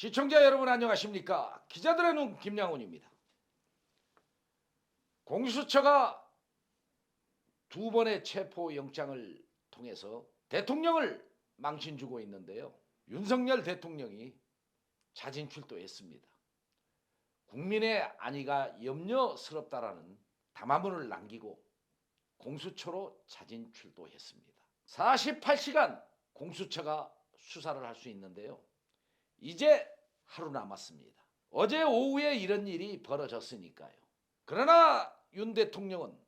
시청자 여러분 안녕하십니까? 기자들의 눈 김양훈입니다. 공수처가 두 번의 체포영장을 통해서 대통령을 망신주고 있는데요. 윤석열 대통령이 자진 출두했습니다. 국민의 안위가 염려스럽다라는 담화문을 남기고 공수처로 자진 출두했습니다. 48시간 공수처가 수사를 할 수 있는데요. 이제 하루 남았습니다. 어제 오후에 이런 일이 벌어졌으니까요. 그러나 윤 대통령은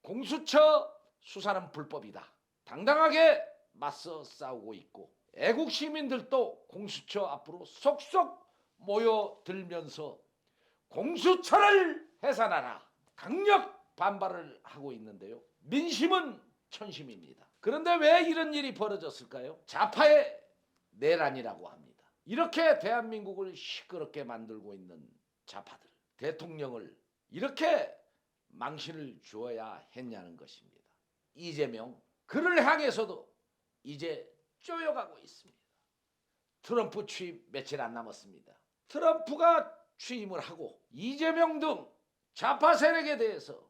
공수처 수사는 불법이다. 당당하게 맞서 싸우고 있고 애국 시민들도 공수처 앞으로 속속 모여들면서 공수처를 해산하라. 강력 반발을 하고 있는데요. 민심은 천심입니다. 그런데 왜 이런 일이 벌어졌을까요? 좌파의 내란이라고 합니다. 이렇게 대한민국을 시끄럽게 만들고 있는 좌파들, 대통령을 이렇게 망신을 주어야 했냐는 것입니다. 이재명, 그를 향해서도 이제 쪼여가고 있습니다. 트럼프 취임 며칠 안 남았습니다. 트럼프가 취임을 하고 이재명 등 좌파 세력에 대해서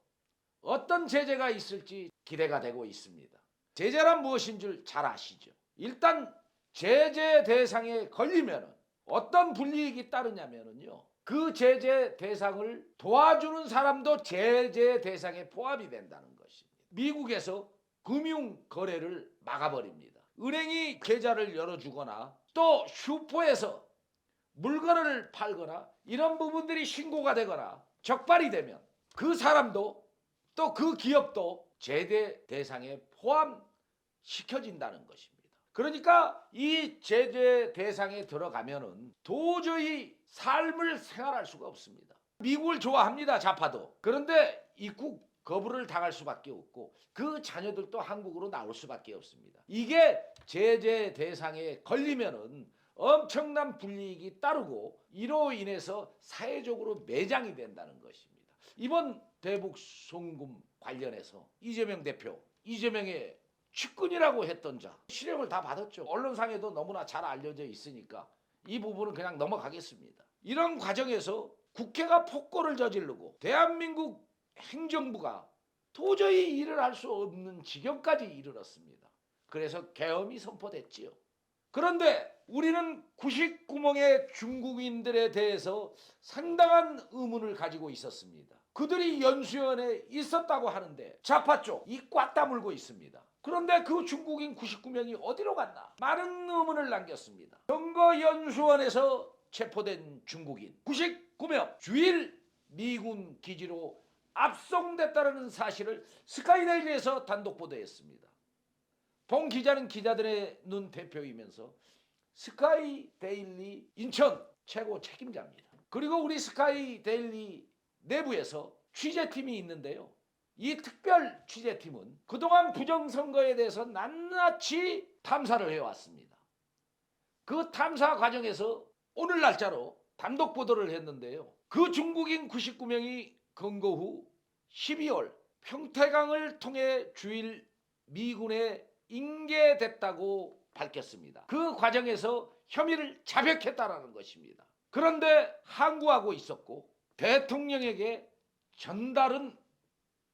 어떤 제재가 있을지 기대가 되고 있습니다. 제재란 무엇인 줄 잘 아시죠? 일단 제재 대상에 걸리면 어떤 불이익이 따르냐면요. 그 제재 대상을 도와주는 사람도 제재 대상에 포함이 된다는 것입니다. 미국에서 금융 거래를 막아버립니다. 은행이 계좌를 열어주거나 또 슈퍼에서 물건을 팔거나 이런 부분들이 신고가 되거나 적발이 되면 그 사람도 또 그 기업도 제재 대상에 포함시켜진다는 것입니다. 그러니까 이 제재 대상에 들어가면은 도저히 삶을 생활할 수가 없습니다. 미국을 좋아합니다, 좌파도. 그런데 입국 거부를 당할 수밖에 없고 그 자녀들도 한국으로 나올 수밖에 없습니다. 이게 제재 대상에 걸리면은 엄청난 불이익이 따르고 이로 인해서 사회적으로 매장이 된다는 것입니다. 이번 대북 송금 관련해서 이재명 대표, 이재명의 측근이라고 했던 자 실형을 다 받았죠. 언론상에도 너무나 잘 알려져 있으니까 이 부분은 그냥 넘어가겠습니다. 이런 과정에서 국회가 폭거를 저지르고 대한민국 행정부가 도저히 일을 할 수 없는 지경까지 이르렀습니다. 그래서 계엄이 선포됐지요. 그런데 우리는 99명의 중국인들에 대해서 상당한 의문을 가지고 있었습니다. 그들이 연수원에 있었다고 하는데 좌파 쪽 이 꽉 다물고 있습니다. 그런데 그 중국인 99명이 어디로 갔나? 많은 의문을 남겼습니다. 선거연수원에서 체포된 중국인 99명 주일 미군 기지로 압송됐다는 사실을 스카이데일리에서 단독 보도했습니다. 봉 기자는 기자들의 눈 대표이면서 스카이데일리 인천 최고 책임자입니다. 그리고 우리 스카이데일리 내부에서 취재팀이 있는데요. 이 특별 취재팀은 그동안 부정선거에 대해서 낱낱이 탐사를 해왔습니다. 그 탐사 과정에서 오늘 날짜로 단독 보도를 했는데요. 그 중국인 99명이 건거 후 12월 평택항을 통해 주일 미군에 인계됐다고 밝혔습니다. 그 과정에서 혐의를 자백했다라는 것입니다. 그런데 항구하고 있었고 대통령에게 전달은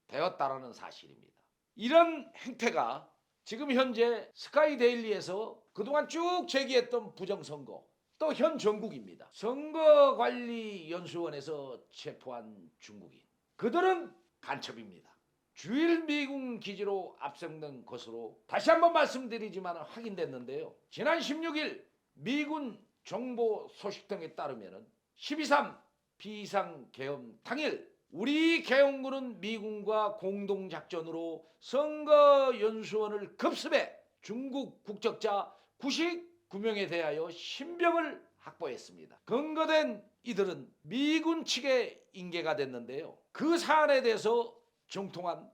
되었다라는 사실입니다. 이런 행태가 지금 현재 스카이데일리에서 그동안 쭉 제기했던 부정선거 또 현 정국입니다. 선거관리연수원에서 체포한 중국인 그들은 간첩입니다. 주일 미군 기지로 압송된 것으로 다시 한번 말씀드리지만 확인됐는데요. 지난 16일 미군 정보 소식 등에 따르면 12.3 비상계엄 당일 우리 계엄군은 미군과 공동작전으로 선거연수원을 급습해 중국 국적자 99명에 대하여 신병을 확보했습니다. 근거된 이들은 미군 측에 인계가 됐는데요. 그 사안에 대해서 정통한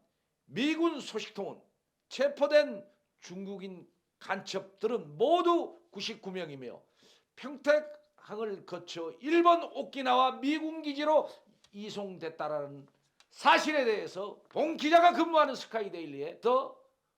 미군 소식통은 체포된 중국인 간첩들은 모두 99명이며 평택항을 거쳐 일본 오키나와 미군 기지로 이송됐다라는 사실에 대해서 봉 기자가 근무하는 스카이데일리에 더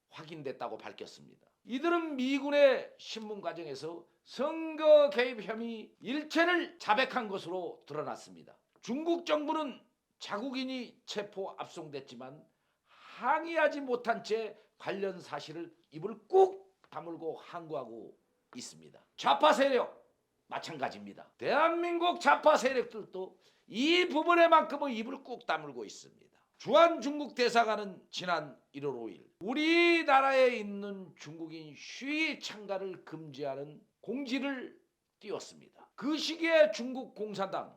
확인됐다고 밝혔습니다. 이들은 미군의 신문 과정에서 선거 개입 혐의 일체를 자백한 것으로 드러났습니다. 중국 정부는 자국인이 체포 압송됐지만 항의하지 못한 채 관련 사실을 입을 꾹 다물고 항거하고 있습니다. 좌파 세력 마찬가지입니다. 대한민국 좌파 세력들도 이 부분에만큼은 입을 꾹 다물고 있습니다. 주한 중국 대사관은 지난 1월 5일 우리나라에 있는 중국인 시위 참가를 금지하는 공지를 띄웠습니다. 그 시기에 중국 공산당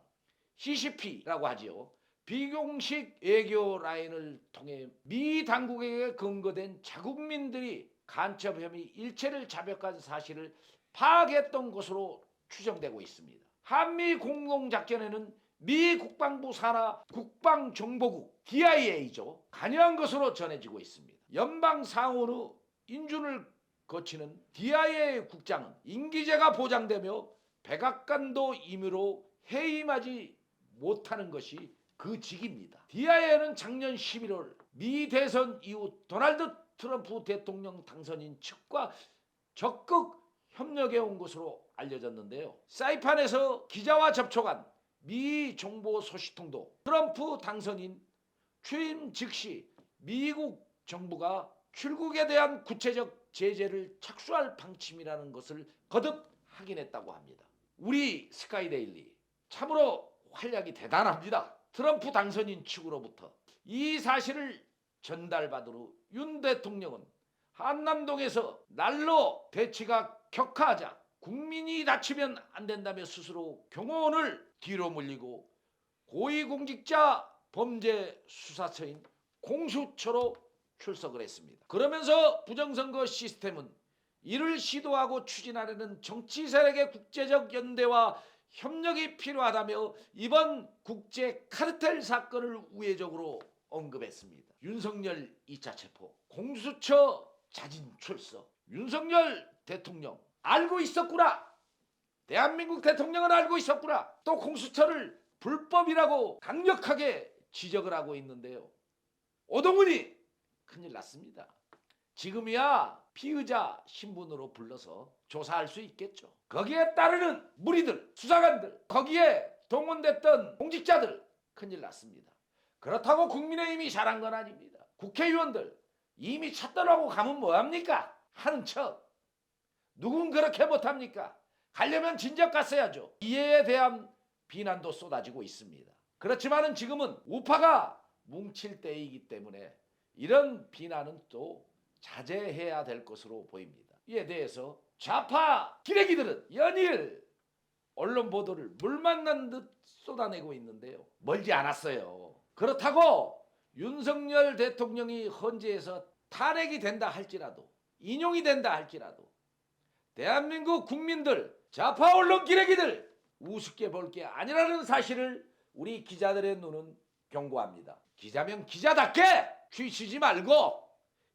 CCP라고 하지요. 비공식 외교 라인을 통해 미 당국에게 근거된 자국민들이 간첩 혐의 일체를 자백한 사실을 파악했던 것으로 추정되고 있습니다. 한미 공동작전에는 미 국방부 산하 국방정보국 DIA죠. 관여한 것으로 전해지고 있습니다. 연방상원의 인준을 거치는 DIA 국장은 임기제가 보장되며 백악관도 임의로 해임하지 못하는 것이 그 직입니다. DIA는 작년 11월 미 대선 이후 도널드 트럼프 대통령 당선인 측과 적극 협력해 온 것으로 알려졌는데요. 사이판에서 기자와 접촉한 미 정보 소식통도 트럼프 당선인 취임 즉시 미국 정부가 출국에 대한 구체적 제재를 착수할 방침이라는 것을 거듭 확인했다고 합니다. 우리 스카이데일리 참으로 활약이 대단합니다. 트럼프 당선인 측으로부터 이 사실을 전달받은 후 윤 대통령은 한남동에서 난로 배치가 격하하자 국민이 다치면 안 된다며 스스로 경호원을 뒤로 물리고 고위공직자 범죄 수사처인 공수처로 출석을 했습니다. 그러면서 부정선거 시스템은 이를 시도하고 추진하려는 정치 세력의 국제적 연대와 협력이 필요하다며 이번 국제 카르텔 사건을 우회적으로 언급했습니다. 윤석열 2차 체포, 공수처 자진 출석. 윤석열 대통령 알고 있었구나. 대한민국 대통령은 알고 있었구나. 또 공수처를 불법이라고 강력하게 지적을 하고 있는데요. 오동훈이 큰일 났습니다. 지금이야 피의자 신분으로 불러서 조사할 수 있겠죠. 거기에 따르는 무리들, 수사관들, 거기에 동원됐던 공직자들 큰일 났습니다. 그렇다고 국민의힘이 잘한 건 아닙니다. 국회의원들 이미 찾더라고 가면 뭐합니까? 하는 척. 누군 그렇게 못합니까? 가려면 진작 갔어야죠. 이에 대한 비난도 쏟아지고 있습니다. 그렇지만은 지금은 우파가 뭉칠 때이기 때문에 이런 비난은 또 자제해야 될 것으로 보입니다. 이에 대해서 좌파 기레기들은 연일 언론 보도를 물 만난 듯 쏟아내고 있는데요. 멀지 않았어요. 그렇다고 윤석열 대통령이 헌재에서 탄핵이 된다 할지라도 인용이 된다 할지라도 대한민국 국민들 좌파 언론 기레기들 우습게 볼 게 아니라는 사실을 우리 기자들의 눈은 경고합니다. 기자면 기자답게 쥐치지 말고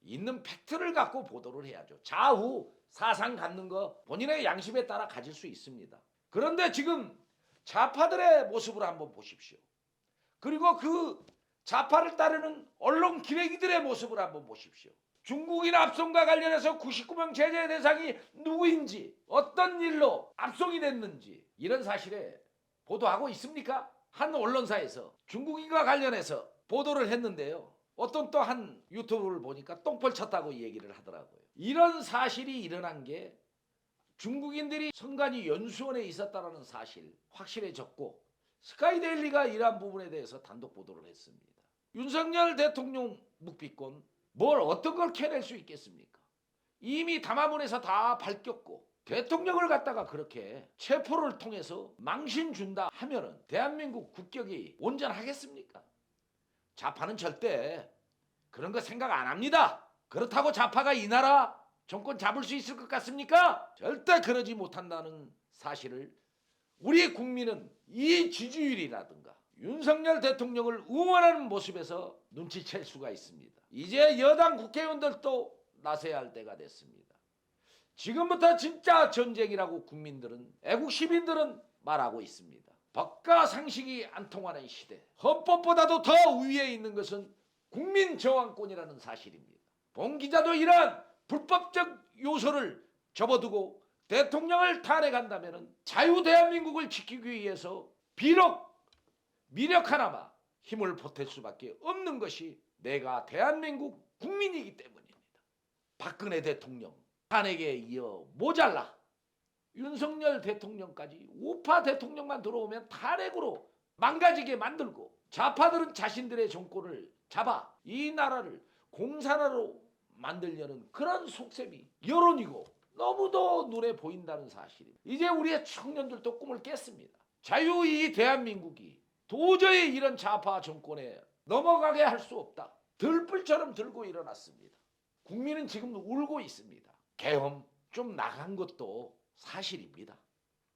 있는 팩트를 갖고 보도를 해야죠. 좌우 사상 갖는 거 본인의 양심에 따라 가질 수 있습니다. 그런데 지금 좌파들의 모습을 한번 보십시오. 그리고 그 좌파를 따르는 언론 기레기들의 모습을 한번 보십시오. 중국인 압송과 관련해서 99명 제재 대상이 누구인지 어떤 일로 압송이 됐는지 이런 사실에 보도하고 있습니까? 한 언론사에서 중국인과 관련해서 보도를 했는데요. 어떤 또 한 유튜브를 보니까 똥벌 쳤다고 얘기를 하더라고요. 이런 사실이 일어난 게 중국인들이 선관위 연수원에 있었다는 사실 확실해졌고 스카이데일리가 이러한 부분에 대해서 단독 보도를 했습니다. 윤석열 대통령 묵비권 뭘 어떤 걸 캐낼 수 있겠습니까? 이미 담화문에서 다 밝혔고 대통령을 갖다가 그렇게 체포를 통해서 망신 준다 하면은 대한민국 국격이 온전하겠습니까? 좌파는 절대 그런 거 생각 안 합니다. 그렇다고 좌파가 이 나라 정권 잡을 수 있을 것 같습니까? 절대 그러지 못한다는 사실을 우리 국민은 이 지지율이라든가 윤석열 대통령을 응원하는 모습에서 눈치챌 수가 있습니다. 이제 여당 국회의원들도 나서야 할 때가 됐습니다. 지금부터 진짜 전쟁이라고 국민들은 애국 시민들은 말하고 있습니다. 법과 상식이 안 통하는 시대, 헌법보다도 더 위에 있는 것은 국민 저항권이라는 사실입니다. 봉 기자도 이런 불법적 요소를 접어두고 대통령을 탄핵한다면 자유 대한민국을 지키기 위해서 비록 미력하나마 힘을 보탤 수밖에 없는 것이 내가 대한민국 국민이기 때문입니다. 박근혜 대통령 탄핵에 이어 모자라 윤석열 대통령까지 우파 대통령만 들어오면 탄핵으로 망가지게 만들고 좌파들은 자신들의 정권을 잡아 이 나라를 공산화로 만들려는 그런 속셈이 여론이고 너무도 눈에 보인다는 사실입니다. 이제 우리의 청년들도 꿈을 깼습니다. 자유의 대한민국이 도저히 이런 좌파 정권에 넘어가게 할 수 없다. 들불처럼 들고 일어났습니다. 국민은 지금 울고 있습니다. 계엄 좀 나간 것도 사실입니다.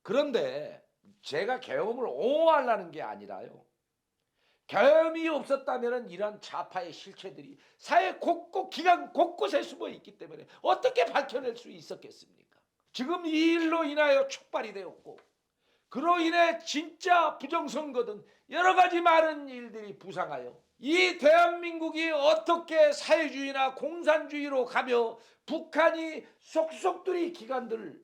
그런데 제가 계엄을 옹호하려는 게 아니라요. 계엄이 없었다면 이런 좌파의 실체들이 사회 곳곳 기관 곳곳에 숨어 있기 때문에 어떻게 밝혀낼 수 있었겠습니까? 지금 이 일로 인하여 촉발이 되었고 그로 인해 진짜 부정선거든 여러 가지 많은 일들이 부상하여 이 대한민국이 어떻게 사회주의나 공산주의로 가며 북한이 속속들이 기관들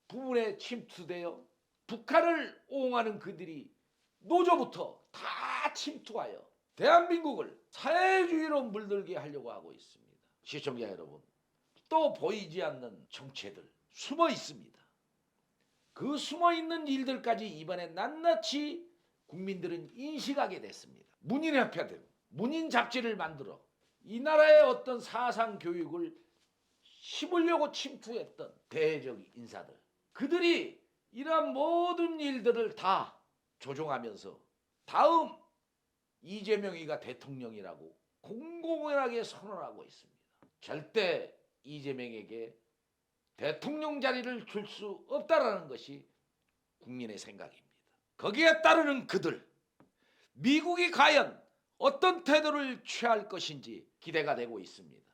부분에 침투되어 북한을 옹호하는 그들이 노조부터 다 침투하여 대한민국을 사회주의로 물들게 하려고 하고 있습니다. 시청자 여러분, 또 보이지 않는 정체들 숨어 있습니다. 그 숨어있는 일들까지 이번에 낱낱이 국민들은 인식하게 됐습니다. 문인협회들, 문인 잡지를 만들어 이 나라의 어떤 사상 교육을 심으려고 침투했던 대적 인사들, 그들이 이러한 모든 일들을 다 조종하면서 다음 이재명이가 대통령이라고 공공연하게 선언하고 있습니다. 절대 이재명에게 대통령 자리를 줄 수 없다라는 것이 국민의 생각입니다. 거기에 따르는 그들, 미국이 과연 어떤 태도를 취할 것인지 기대가 되고 있습니다.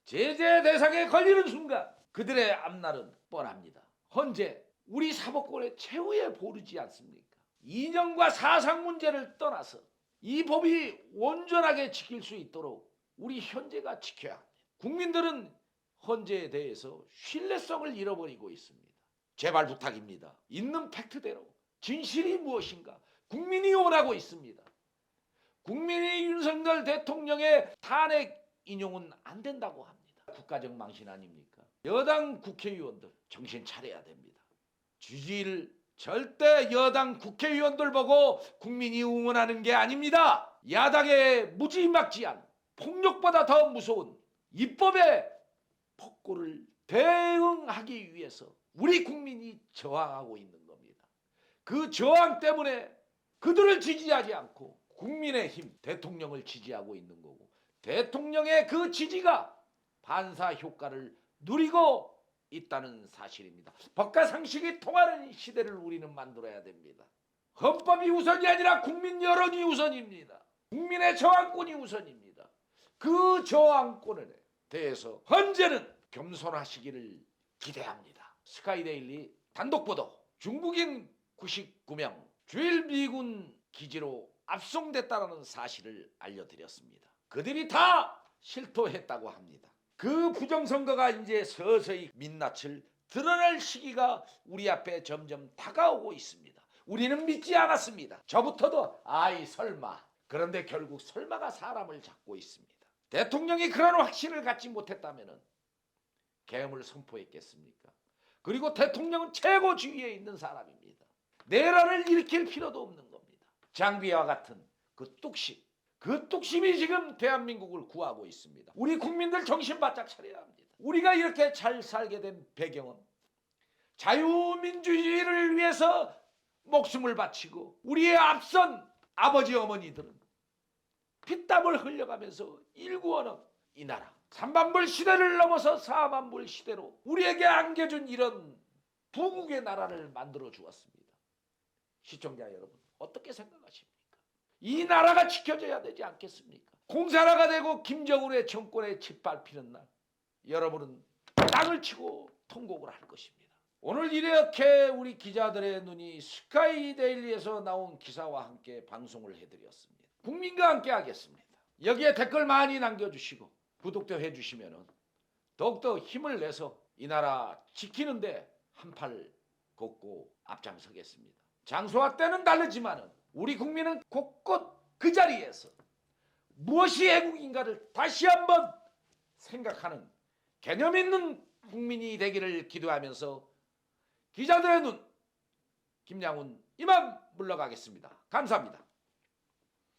제재 대상에 걸리는 순간 그들의 앞날은 뻔합니다. 현재 우리 사법권의 최후에 보르지 않습니까? 이념과 사상 문제를 떠나서 이 법이 온전하게 지킬 수 있도록 우리 헌재가 지켜야 합니다. 국민들은 헌재에 대해서 신뢰성을 잃어버리고 있습니다. 제발 부탁입니다. 있는 팩트대로 진실이 무엇인가 국민이 원하고 있습니다. 국민이 윤석열 대통령의 탄핵 인용은 안 된다고 합니다. 국가적 망신 아닙니까? 여당 국회의원들 정신 차려야 됩니다. 지지를 절대 여당 국회의원들 보고 국민이 응원하는 게 아닙니다. 야당의 무지막지한 폭력보다 더 무서운 입법의 폭고를 대응하기 위해서 우리 국민이 저항하고 있는 겁니다. 그 저항 때문에 그들을 지지하지 않고 국민의힘 대통령을 지지하고 있는 거고 대통령의 그 지지가 반사 효과를 누리고 있다는 사실입니다. 법과 상식이 통하는 시대를 우리는 만들어야 됩니다. 헌법이 우선이 아니라 국민 여론이 우선입니다. 국민의 저항권이 우선입니다. 그 저항권에 대해서 헌재는 겸손하시기를 기대합니다. 스카이데일리 단독보도, 중국인 99명 주일 미군 기지로 압송됐다는 사실을 알려드렸습니다. 그들이 다 실토했다고 합니다. 그 부정선거가 이제 서서히 민낯을 드러낼 시기가 우리 앞에 점점 다가오고 있습니다. 우리는 믿지 않았습니다. 저부터도 아이 설마. 그런데 결국 설마가 사람을 잡고 있습니다. 대통령이 그런 확신을 갖지 못했다면 계엄을 선포했겠습니까? 그리고 대통령은 최고 지위에 있는 사람입니다. 내란을 일으킬 필요도 없는 겁니다. 장비와 같은 그 뚝심이 지금 대한민국을 구하고 있습니다. 우리 국민들 정신 바짝 차려야 합니다. 우리가 이렇게 잘 살게 된 배경은 자유민주주의를 위해서 목숨을 바치고 우리의 앞선 아버지 어머니들은 피땀을 흘려가면서 일구어는 이 나라 3만불 시대를 넘어서 4만불 시대로 우리에게 안겨준 이런 부국의 나라를 만들어 주었습니다. 시청자 여러분 어떻게 생각하십니까? 이 나라가 지켜져야 되지 않겠습니까? 공산화가 되고 김정은의 정권에 짓밟히는 날 여러분은 땅을 치고 통곡을 할 것입니다. 오늘 이렇게 우리 기자들의 눈이 스카이데일리에서 나온 기사와 함께 방송을 해드렸습니다. 국민과 함께 하겠습니다. 여기에 댓글 많이 남겨주시고 구독도 해주시면 더욱더 힘을 내서 이 나라 지키는데 한팔 걷고 앞장서겠습니다. 장소와 때는 다르지만은 우리 국민은 곳곳 그 자리에서 무엇이 애국인가를 다시 한번 생각하는 개념 있는 국민이 되기를 기도하면서 기자들의 눈 김양훈 이만 물러가겠습니다. 감사합니다.